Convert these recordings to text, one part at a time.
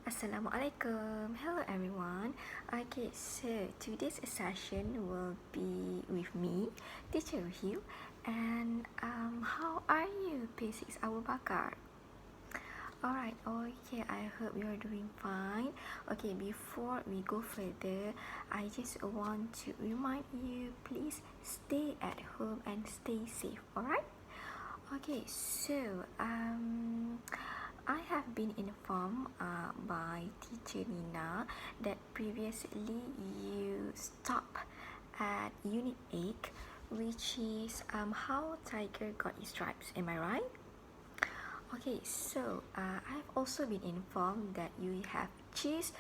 Assalamualaikum. Hello everyone. Okay, so today's session will be with me, teacher Ruhil, and how are you, P6 Abu Bakar? Alright, okay, I hope you're doing fine. Okay, before we go further, I just want to remind you, please stay at home and stay safe, alright? Okay, so I have been informed by teacher Nina that previously you stopped at unit 8, which is how tiger got its stripes. Am I right? Okay, so I've also been informed that you have just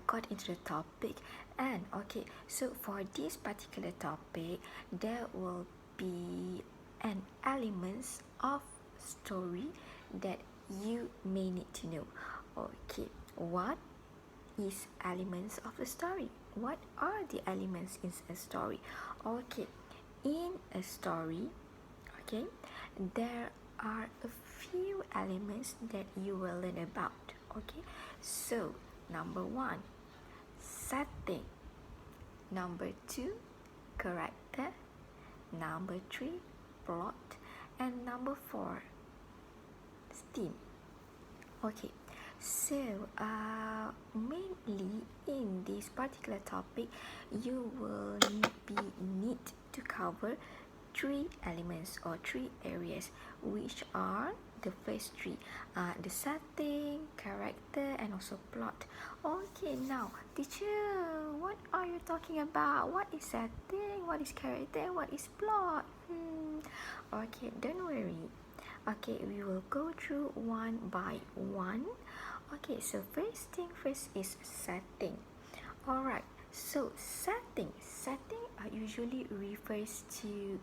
got into the topic, and okay, so for this particular topic, there will be an elements of story that you may need to know. Okay, what is elements of the story? What are the elements in a story? Okay, in a story, okay, there are a few elements that you will learn about. Okay, so number 1, setting. Number 2, character. Number 3, plot. And number 4, theme. Okay, so mainly in this particular topic, you will need to cover 3 elements or 3 areas, which are the first 3, the setting, character, and also plot. Okay, now teacher, what are you talking about? What is setting, what is character, what is plot? Okay, don't worry. Okay, we will go through one by one. Okay, so first thing first is setting. Alright, so setting usually refers to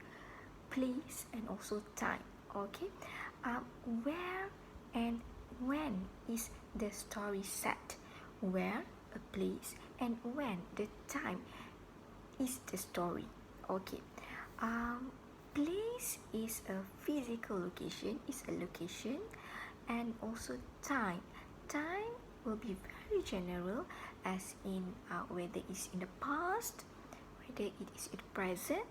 place and also time. Okay, where and when is the story set? Where, a place, and when, the time is the story. Okay, place is a physical location, is a location, and also time. Time will be very general, as in whether it's in the past, whether it is in the present,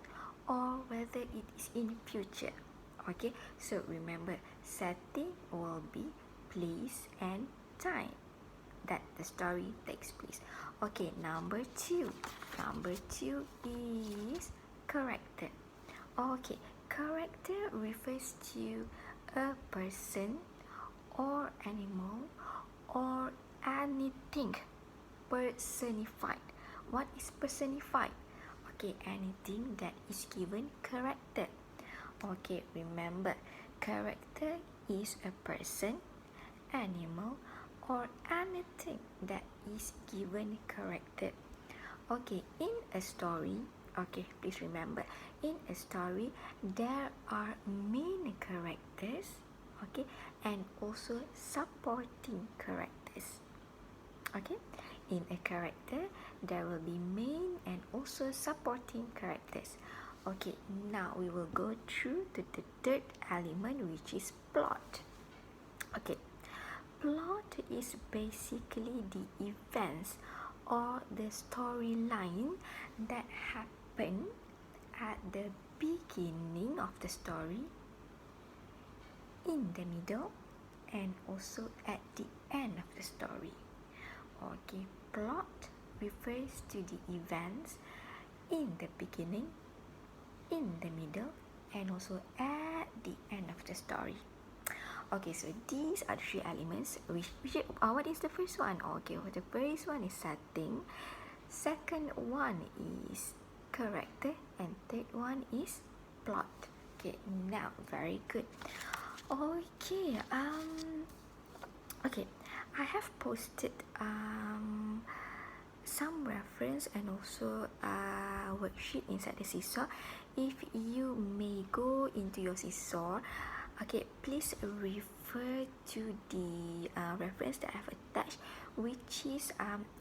or whether it is in future. Okay, so remember, setting will be place and time that the story takes place. Okay, number 2 is character. Okay, character refers to a person or animal or anything personified. What is personified? Okay, anything that is given character. Okay, remember, character is a person, animal, or anything that is given character. Okay, in a story, okay, please remember, in a story, there are main characters, okay, and also supporting characters. Okay, in a character, there will be main and also supporting characters. Okay, now we will go through to the third element, which is plot. Okay, plot is basically the events or the storyline that happen at the beginning of the story, in the middle, and also at the end of the story. Okay, plot refers to the events in the beginning, in the middle, and also at the end of the story. Okay, so these are the 3 elements. What is the first one? Okay, the first one is setting, second one is character, and third one is plot. Okay, now very good. Okay, okay, I have posted some reference and also worksheet inside the seesaw. If you may go into your seesaw, okay, please refer to the reference that I've attached, which is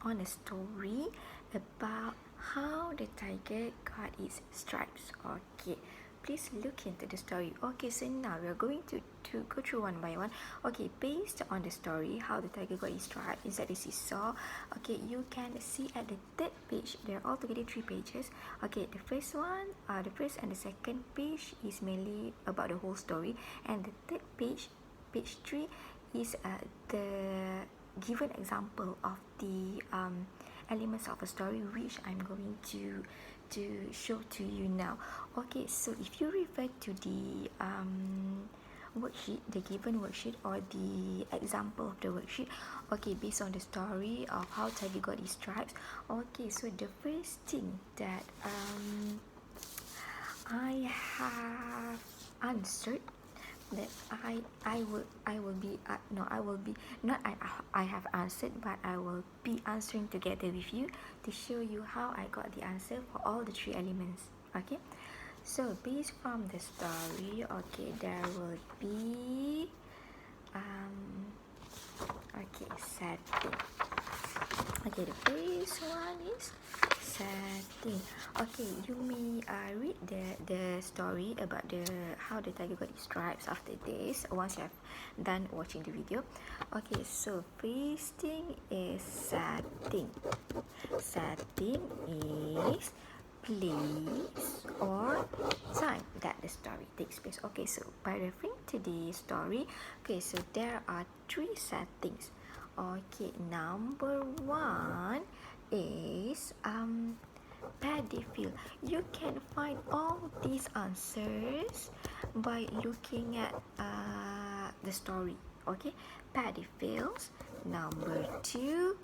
on a story about how the tiger got its stripes. Okay, please look into the story. Okay, so now we are going to go through one by one. Okay, based on the story, how the tiger got his stripe inside the seesaw. Okay, you can see at the third page, there are altogether 3 pages. Okay, the first one, the first and the second page is mainly about the whole story, and the third page, page 3, is the given example of the elements of a story, which I'm going to show to you now. Okay, so if you refer to the worksheet, the given worksheet, or the example of the worksheet, okay, based on the story of how tiger got his stripes. Okay, so the first thing that I have answered, that I will be I have answered, but I will be answering together with you to show you how I got the answer for all the 3 elements. Okay, so based from the story, okay, there will be okay, setting. Okay, the first one is setting. Okay, you may read the story about the how the tiger got his stripes after this, once you have done watching the video. Okay, so first thing is setting. Setting is place or time that the story takes place. Okay, so by referring to the story, okay, so there are 3 settings. Okay, number 1 is paddy field. You can find all these answers by looking at the story. Okay, paddy fields. Number 2,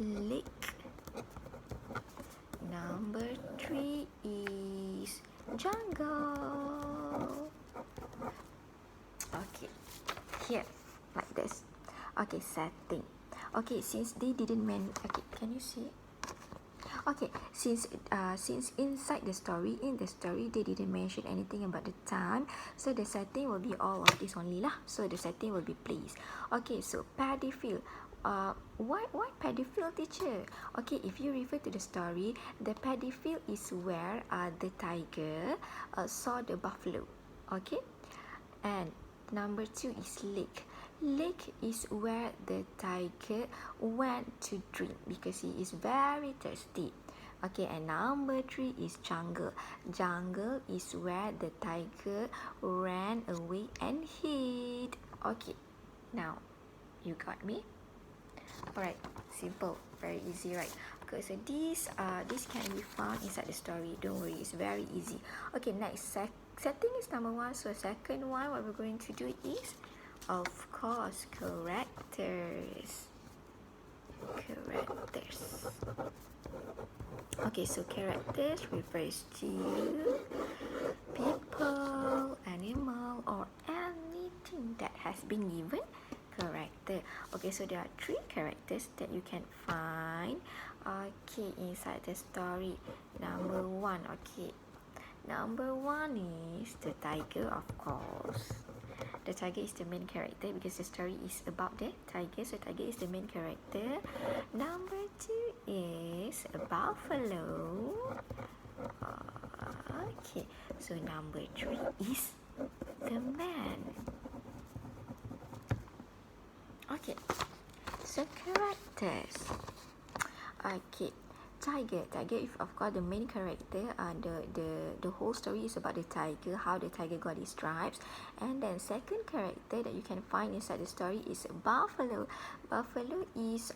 lake. Number 3 is jungle. Okay, here, like this. Okay, setting. Okay, since they didn't okay, can you see? Okay, since inside the story, in the story they didn't mention anything about the time, so the setting will be all of this only lah. So the setting will be place. Okay, so paddy field. Why paddy field, teacher? Okay, if you refer to the story, the paddy field is where the tiger saw the buffalo. Okay, and number 2 is lake. Lake is where the tiger went to drink because he is very thirsty. Okay, and number 3 is jungle. Jungle is where the tiger ran away and hid. Okay, now you got me? Alright, simple, very easy, right? Okay, so this can be found inside the story. Don't worry, it's very easy. Okay, next, setting is number 1. So second one, what we're going to do is, of course, characters. Okay, so characters refers to people, animal, or anything that has been given character. Okay, so there are 3 characters that you can find, okay, inside the story. Number 1, okay, number 1 is the tiger, of course. The tiger is the main character because the story is about the tiger, so tiger is the main character. Number 2 is a buffalo. Okay, so number 3 is the man. Okay, so characters. Okay, tiger is of course the main character. The whole story is about the tiger, how the tiger got his stripes. And then second character that you can find inside the story is buffalo. Buffalo is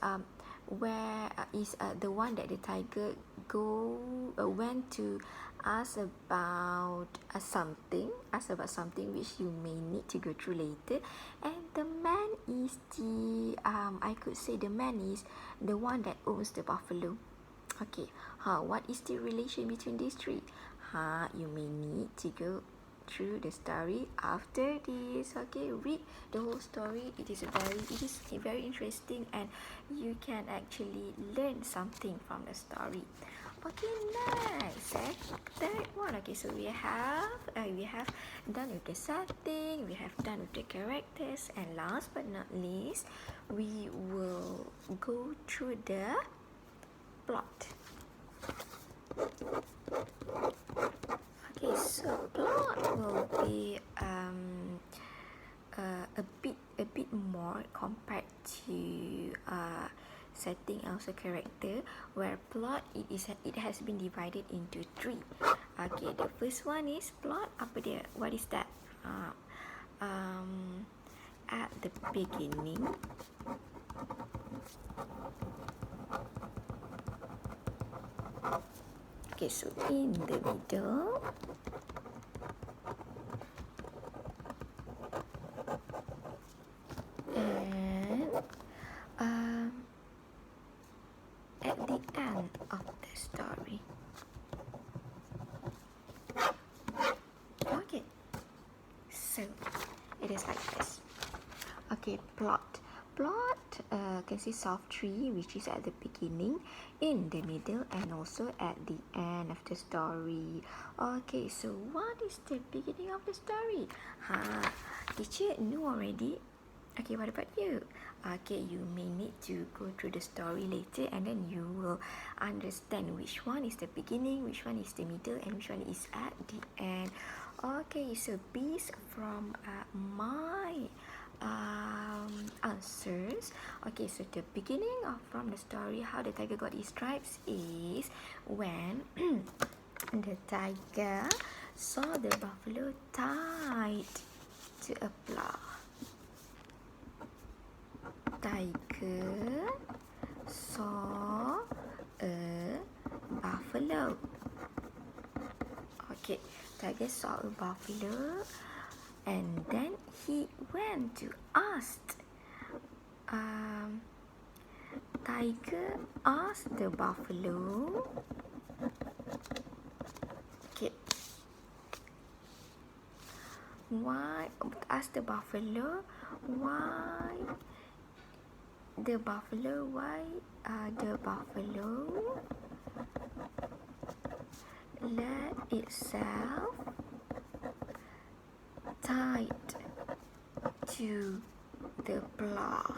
where is the one that the tiger went to ask about something which you may need to go through later. And the man is the I could say the man is the one that owns the buffalo. Okay, what is the relation between these 3? You may need to go through the story after this. Okay, read the whole story. It is very interesting, and you can actually learn something from the story. Okay, next, third one. Okay, so we have done with the setting, we have done with the characters, and last but not least, we will go through the plot. Okay, Okay, so plot will be a bit more compared to setting also character, where plot it has been divided into three. Okay, the first one is plot. Apa dia? What is that? At the beginning, okay, so in the middle, and at the end of the story. Okay, so it is like this. Okay, plot consists of three, which is at the beginning, in the middle, and also at the end of the story. Okay, so what is the beginning of the story? Teacher knew already. Okay, what about you? Okay, you may need to go through the story later, and then you will understand which one is the beginning, which one is the middle, and which one is at the end. Okay, so based from my answers, okay, so the beginning of from the story, how the tiger got his stripes is when the tiger saw the buffalo tied to a plough. Tiger saw a buffalo. Okay, tiger saw a buffalo, and then he went to ask. Tiger asked the buffalo. Okay. Why? Ask the buffalo why the buffalo let itself tied to the plough.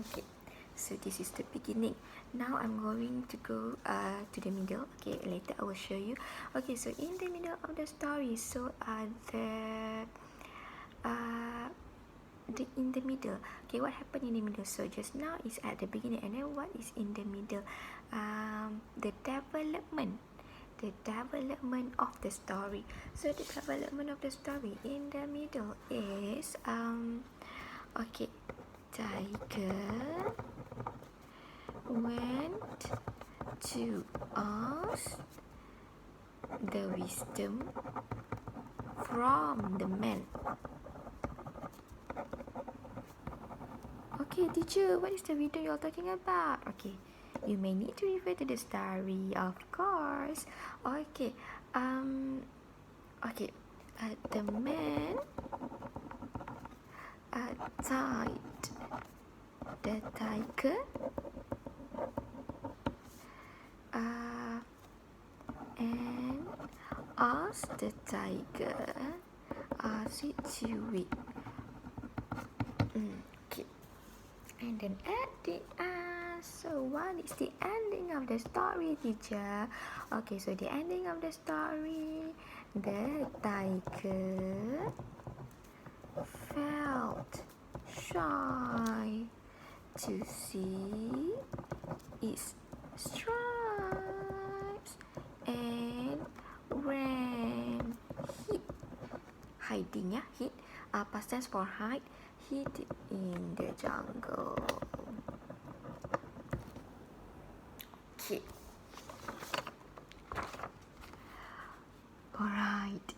Okay, so this is the beginning. Now I'm going to go to the middle. Okay, later I will show you. Okay, so in the middle of the story, so in the middle. Okay, what happened in the middle? So just now is at the beginning, and then what is in the middle? The development of the story. So the development of the story in the middle is okay, tiger went to ask the wisdom from the man. Okay, teacher, what is the video you're talking about? Okay, you may need to refer to the story, of course. Okay, okay, the man tied the tiger and asked the tiger it to wait. Okay, and then at the end, so what is the ending of the story, teacher? Okay, so the ending of the story, the tiger felt shy to see its stripes and ran, hiding, yeah, hid, past tense for hide, hid in the jungle. Okay. Alright.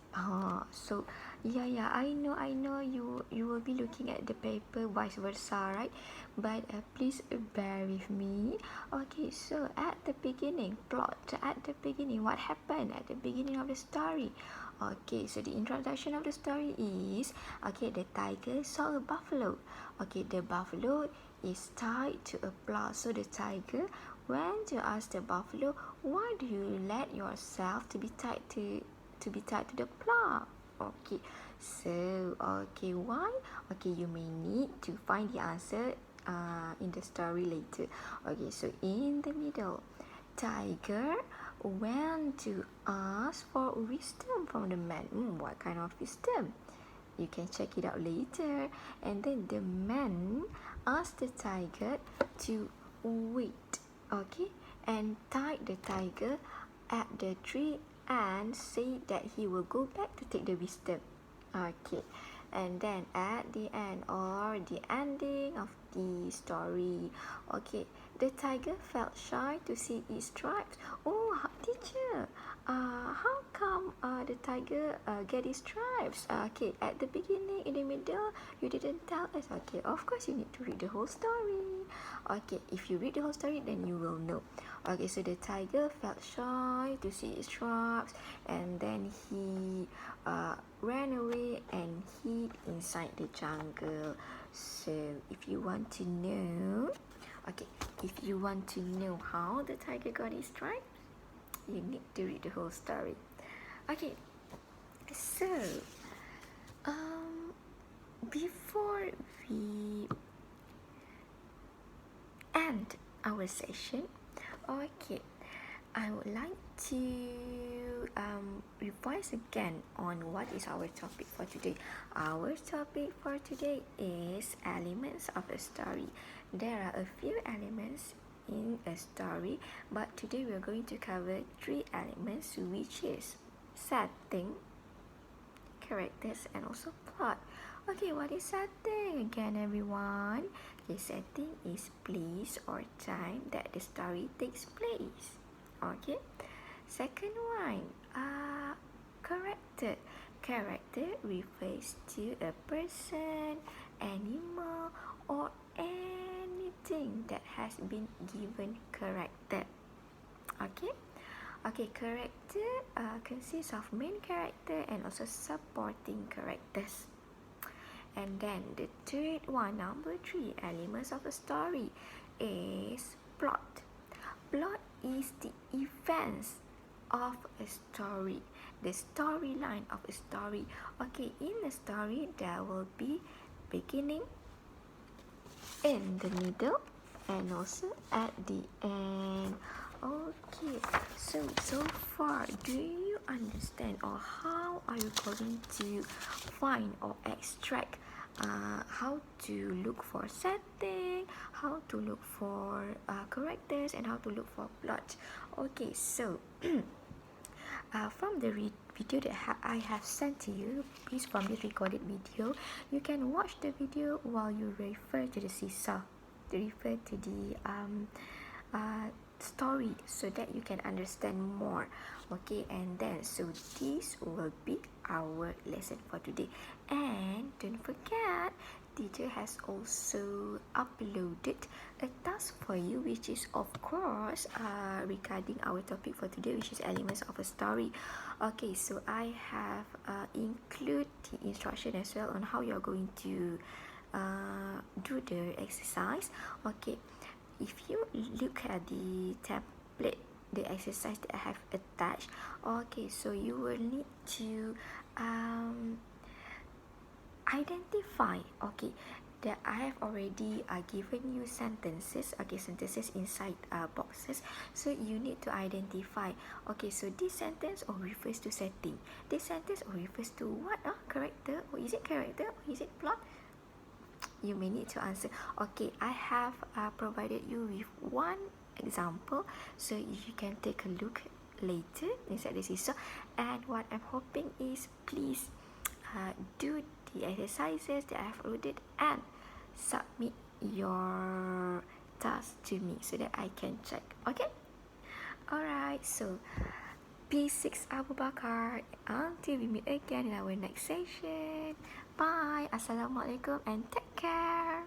So yeah, I know you will be looking at the paper vice versa, right? But please bear with me. Okay, so at the beginning, plot. At the beginning, what happened at the beginning of the story? Okay, so the introduction of the story is, okay, the tiger saw a buffalo. Okay, the buffalo is tied to a plough. So the tiger went to ask the buffalo, why do you let yourself to be tied to the plough? Okay, so okay, why? Okay, you may need to find the answer in the story later. Okay, so in the middle, tiger went to ask for wisdom from the man. What kind of wisdom? You can check it out later. And then the man asked the tiger to wait, okay, and tied the tiger at the tree and said that he will go back to take the wisdom. Okay, and then at the end or the ending of the story, okay, the tiger felt shy to see its stripes. Oh, teacher, how come the tiger get its stripes? Okay, at the beginning, in the middle, you didn't tell us. Okay, of course you need to read the whole story. Okay, if you read the whole story, then you will know. Okay, so the tiger felt shy to see its stripes, and then he ran away and hid inside the jungle. So if you want to know, okay, if you want to know how the tiger got his stripes, you need to read the whole story. Okay, so before we end our session, okay, I would like to revise again on what is our topic for today. Our topic for today is elements of a story. There are a few elements in a story, but today we are going to cover 3 elements, which is setting, characters, and also plot. Okay, what is setting again, everyone? Okay, setting is place or time that the story takes place. Okay, second one, character. Character refers to a person, animal, or anything that has been given character. Okay, character consists of main character and also supporting characters. And then the third one, number 3, elements of a story is plot. Plot is the events of a story, the storyline of a story. Okay, in a story there will be beginning, in the middle, and also at the end. Okay, so far, do you understand, or how are you going to find or extract how to look for setting, how to look for characters, and how to look for plot? Okay, so from the video that I have sent to you, please, from this recorded video, you can watch the video while you refer to the seesaw, to refer to the story, so that you can understand more. Okay, and then so this will be our lesson for today. And don't forget, teacher has also uploaded a task for you, which is of course regarding our topic for today, which is elements of a story. Okay, so I have include the instruction as well on how you're going to do the exercise. Okay, if you look at the template, the exercise that I have attached, okay, so you will need to identify, okay, that I have already given you sentences, okay, sentences inside boxes, so you need to identify, okay, so this sentence refers to setting, this sentence refers to what, character, or is it character, or is it plot? You may need to answer. Okay, I have provided you with one example, so you can take a look later inside the seesaw. And what I'm hoping is, please do the exercises that I have loaded and submit your task to me so that I can check. Okay, alright, so P6 Abu Bakar, until we meet again in our next session. Bye, Assalamualaikum, and take care.